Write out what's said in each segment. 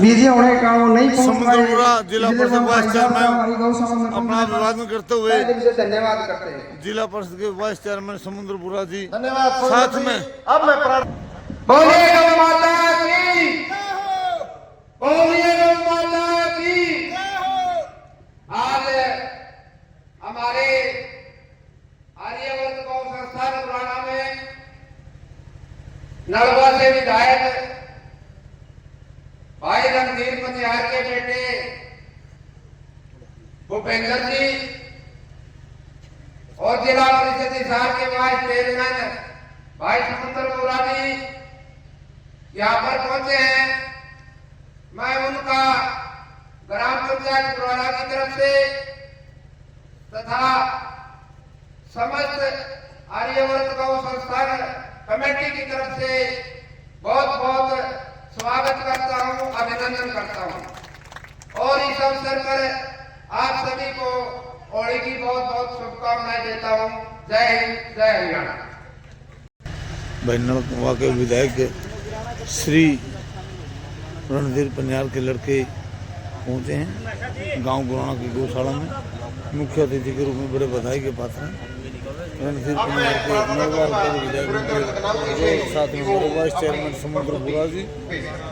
Busy होने का वो नहीं पहुंच पाए। समुद्रपुरा जिला परिषद वाइस चेयरमैन अपना अभिवादन करते हुए धन्यवाद करते हैं जिला परिषद के वाइस चेयरमैन समुद्रपुरा जी धन्यवाद। साथ में अब मैं बोलिए गौ माता की, बोलिए गौ माता की। आज हमारे आर्यवर्त गौ संस्थान पुराना में नलवा से विधायक भाई रणधीर पंचायत के बेटे भूपेंद्र जी और जिला परिषद हिसार के वाइस चेयरमैन भाई समुद्रपुरा जी यहाँ पर पहुंचे हैं। मैं उनका ग्राम पंचायत पुराना की तरफ से तथा समस्त आर्यवर्त गौ संस्थान कमेटी की तरफ से बहुत बहुत स्वागत करता हूं, अभिनंदन करता हूं और इस अवसर पर आप सभी को होली की बहुत बहुत शुभकामनाएं देता हूं। जय हिंद, जय हरियाणा। भैनवा के विधायक श्री रणधीर पंचाल के लड़के पहुंचे हैं गांव पुराना की गौशाला में मुख्य अतिथि के रूप में बड़े बधाई के पात्र हैं। रणधीर पंचाल के विधायक साथ में बड़े वाइस चेयरमैन समुद्रपुरा जी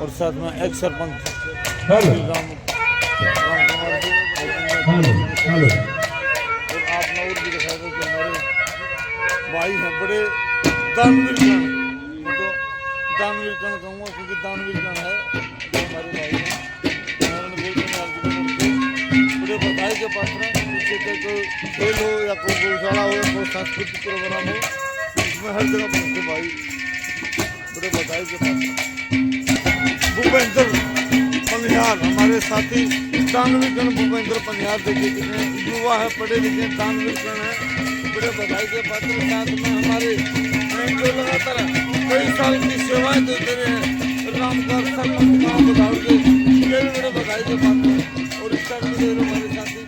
और साथ में एक्स सरपंच राम कुमार जी और आप नौर भी दिखा दो कि हमारे भाई हैं बड़े दानवीर कण, मतलब दानवीर कण कहूँगा क्योंकि दानवीर कण है जो हमारे भाई हैं बड़े बधाई के पात्र हैं। कोई खेल हो या कोई गौशाला हो या कोई सांस्कृतिक प्रोग्राम हो इसमें हर जगह पहुँचते भाई बड़े बधाई के पात्र। भूपेंद्र पंचाल हमारे साथी दानवीर कण भूपेंद्र पंचाल देखिए कितने युवा है, पढ़े लिखे दानवीर कण है, बड़े बधाई के पात्र। साथ में हमारे जो लगातार कई साल की सेवाएं देते रहे हैं रामकार सरपंच गाँव बधाड़ के ये भी बड़े बधाई के पात्र और इस टाइम में हमारे साथी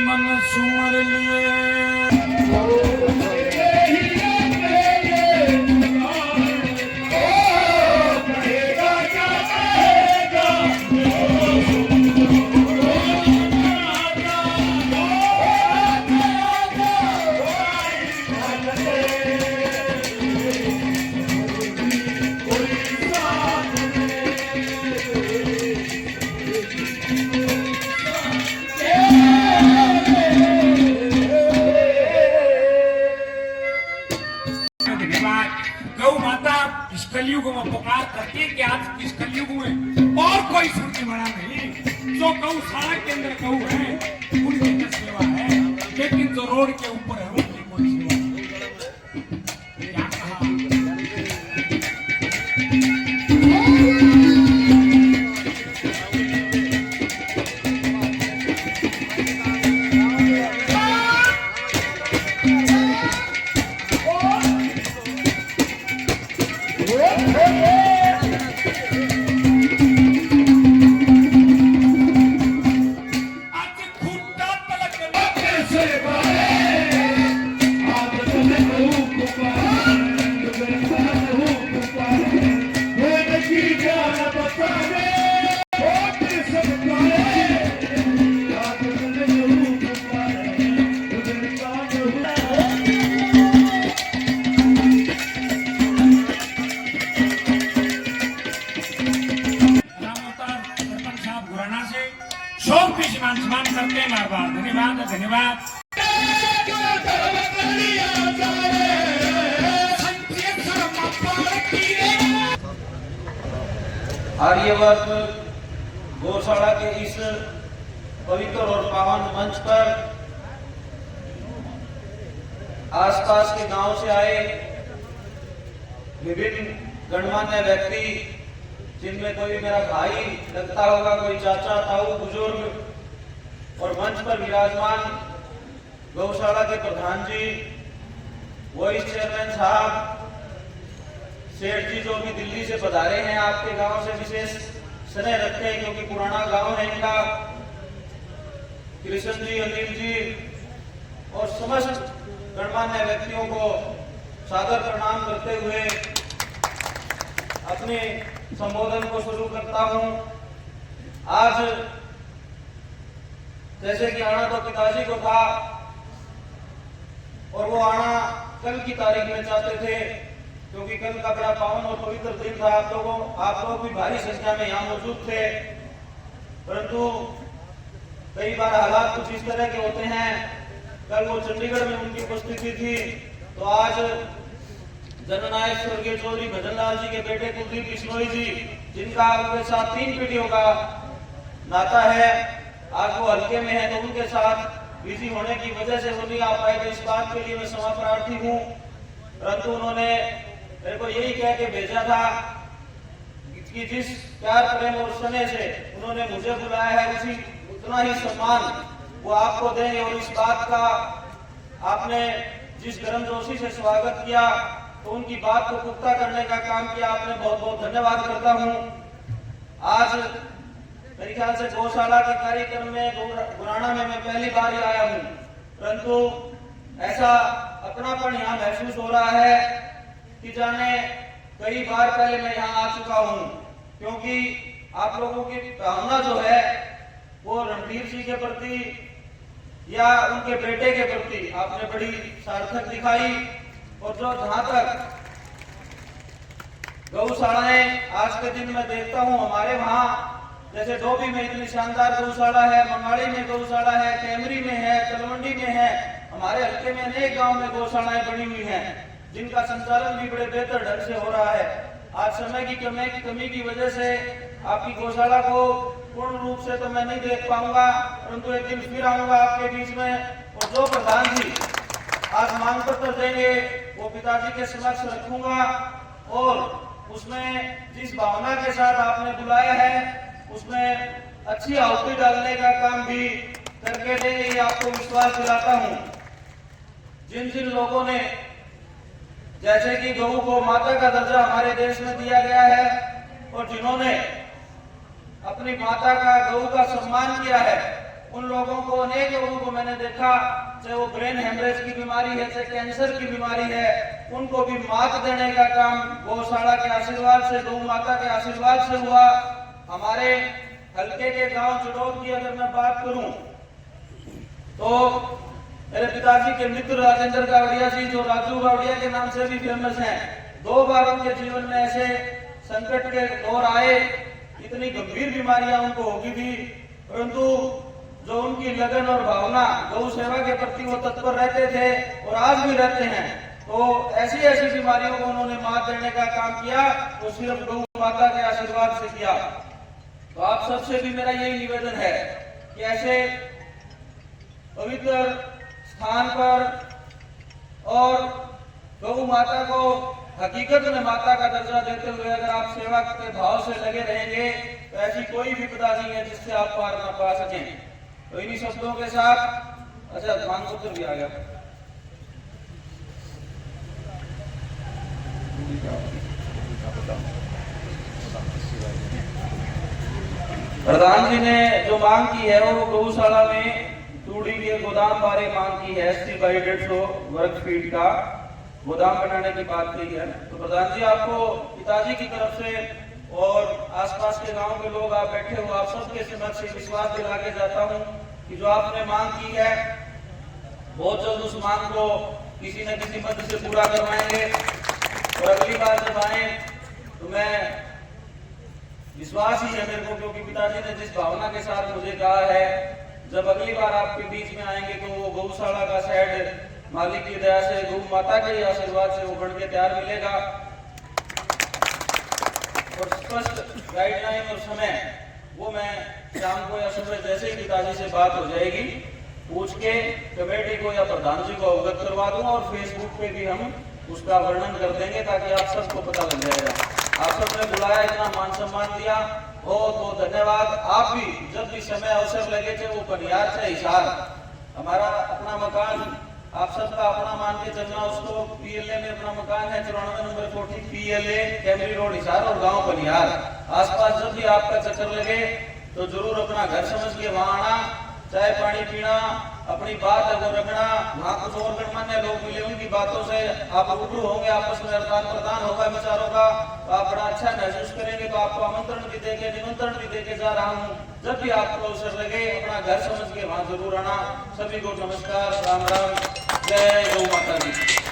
मन सुमर लिए कलयुग में पुकार करती है कि आज इस कलयुग में और कोई सूर्य बड़ा नहीं, जो गौशाला के अंदर गौ है उनकी तो सेवा है, लेकिन जो रोड के ऊपर है उनकी कोई सेवा नहीं। क्या कहा सम्मान करते हैं बार बार। धन्यवाद धन्यवाद। आर्यवर्त गौशाला के इस पवित्र और पावन मंच पर आसपास के गांव से आए विभिन्न गणमान्य व्यक्ति, जिनमें कोई मेरा भाई लगता होगा, कोई चाचा, ताऊ, बुजुर्ग और मंच पर विराजमान गौशाला के प्रधान जी, वाइस चेयरमैन साहब, सेठ जी जो भी दिल्ली से पधारे हैं, आपके गांव से विशेष स्नेह रखते हैं क्योंकि पुराना गांव है इनका, कृष्ण जी, अनिल जी और समस्त गणमान्य व्यक्तियों को सादर प्रणाम करते हुए अपने संबोधन को शुरू करता हूं। आज जैसे कि आना तो पिताजी को था और वो आना कल की तारीख में चाहते थे क्योंकि कल का बड़ा पावन और पवित्र दिन था। आप लोग भी भारी संख्या में यहाँ मौजूद थे, परंतु कई बार हालात कुछ इस तरह के होते हैं। कल वो चंडीगढ़ में उनकी उपस्थिति थी, तो आज जननायक स्वर्गीय चौधरी भजनलाल जी के बेटे कुलदीप बिश्नोई जी, जिनका उनके साथ 3 पीढ़ियों का नाता है, आज वो हल्के में है, तो उनके साथ बिजी होने की वजह से वो नहीं आ पाए। तो इस बात के लिए मैं क्षमा प्रार्थी हूँ, परंतु उन्होंने मेरे को यही कह के भेजा था कि जिस प्यार प्रेम और स्नेह से उन्होंने मुझे बुलाया है उसी उतना ही सम्मान वो आपको देंगे। और इस बात का आपने जिस गर्मजोशी से स्वागत किया, तो उनकी बात को पुख्ता करने का काम किया आपने, बहुत बहुत धन्यवाद करता हूं। आज मेरे ख्याल से गौशाला के कार्यक्रम में गुराना में मैं पहली बार ही आया हूं, परंतु ऐसा अपनापन यहाँ महसूस हो रहा है कि जाने कई बार पहले मैं यहाँ आ चुका हूँ, क्योंकि आप लोगों की भावना जो है वो रणधीर जी के प्रति या उनके बेटे के प्रति आपने बड़ी सार्थक दिखाई। और जो जहां तक गौशालाएं आज के दिन में देखता हूं, हमारे वहां जैसे डोभी में इतनी शानदार गौशाला है, मंगाड़ी में गौशाला है, कैमरी में है, तलवंडी में है, हमारे हल्के में अनेक गांव में गौशालाएं बनी हुई हैं, जिनका संचालन भी बड़े बेहतर ढंग से हो रहा है। आज समय की कमी की वजह से आपकी गौशाला को पूर्ण रूप से तो मैं नहीं देख पाऊंगा, परंतु एक दिन फिर आऊंगा आपके बीच में। और जो प्रधान जी आज मांग पत्र देंगे वो पिताजी के समक्ष रखूंगा, और उसमें जिस भावना के साथ आपने बुलाया है उसमें अच्छी आहुति डालने का काम भी करके देंगे, ये आपको विश्वास दिलाता हूं। जिन जिन लोगों ने, जैसे कि गऊ को माता का दर्जा हमारे देश में दिया गया है, और जिन्होंने अपनी माता का, गऊ का सम्मान किया है, उन लोगों को, अनेक लोगों को मैंने देखा, चाहे वो ब्रेन हेमरेज की बीमारी है, चाहे कैंसर की बीमारी है, उनको भी मात देने का काम गौशाला के आशीर्वाद से, गौ माता के आशीर्वाद से हुआ। हमारे हल्के के गांव चुडौद की अगर मैं बात करूं तो मेरे पिताजी के मित्र राजेंद्र गावड़िया जी, जो राजू गावड़िया के नाम से भी फेमस हैं, 2 बार उनके जीवन में ऐसे संकट के दौर आए, इतनी गंभीर बीमारियां उनको होगी थी, परंतु जो उनकी लगन और भावना गौ सेवा के प्रति वो तत्पर रहते थे और आज भी रहते हैं, तो ऐसी ऐसी बीमारियों को उन्होंने मात देने का काम किया, वो सिर्फ गौ माता के आशीर्वाद से किया। तो आप सबसे भी मेरा यही निवेदन है कि ऐसे पवित्र स्थान पर और गौ माता को हकीकत में माता का दर्जा देते हुए अगर आप सेवा के भाव से लगे रहेंगे तो ऐसी कोई भी विपदा नहीं है जिससे आप पार न पा सकें। तो इन्हीं शब्दों के साथ, अच्छा मांग पत्र भी आ गया। प्रधान जी ने जो मांग की है वो गौशाला में तूड़ी के गोदाम बारे मांग की है, 80/150 वर्ग फीट का गोदाम बनाने की बात की है। तो प्रधान जी, आपको पिताजी की तरफ से और आसपास के गांव के लोग आप बैठे हो, आप सबके समक्ष विश्वास दिला के जाता हूं कि जो आपने मांग की है बहुत जल्द उस मांग को किसी न किसी मद से पूरा करवाएंगे। और अगली बार जब आए तो मैं, विश्वास ही है मेरे को, क्योंकि पिताजी ने जिस भावना के साथ मुझे कहा है, जब अगली बार आपके बीच में आएंगे तो वो गौशाला का शेड मालिक की दया से, गौ माता के आशीर्वाद से वो बन के तैयार मिलेगा। और स्पष्ट गाइडलाइन और समय वो मैं शाम को या सुबह जैसे ही पिताजी से बात हो जाएगी पूछ के कमेटी को या प्रधान जी को अवगत करवा दूंगा, और फेसबुक पे भी हम उसका वर्णन कर देंगे ताकि आप सबको पता लग जाएगा। आप सबने बुलाया, इतना मान सम्मान दिया, बहुत बहुत धन्यवाद। आप भी जब भी समय अवसर लगे थे वो परिहार से हिसार हमारा अपना मकान आप सबका अपना मान के चलना। उसको पीएलए में अपना मकान है 94 number 40 PLA Kaimri road Hisar और गांव बनिहार। आसपास जब भी आपका चक्कर लगे तो जरूर अपना घर समझ के वहां आना, चाय पानी पीना, अपनी बात है वो रखना। वहाँ कुछ और गणमान्य लोग मिले, उनकी बातों से आप रूबरू होंगे, आपस में आदान प्रदान होगा विचारों का, तो आप बड़ा अच्छा महसूस करेंगे। तो आपको आमंत्रण भी देके निमंत्रण भी देके जा रहा हूँ, जब भी आपको अवसर लगे अपना घर समझ के वहाँ जरूर आना। सभी को नमस्कार, राम राम, जय गौ माता दी।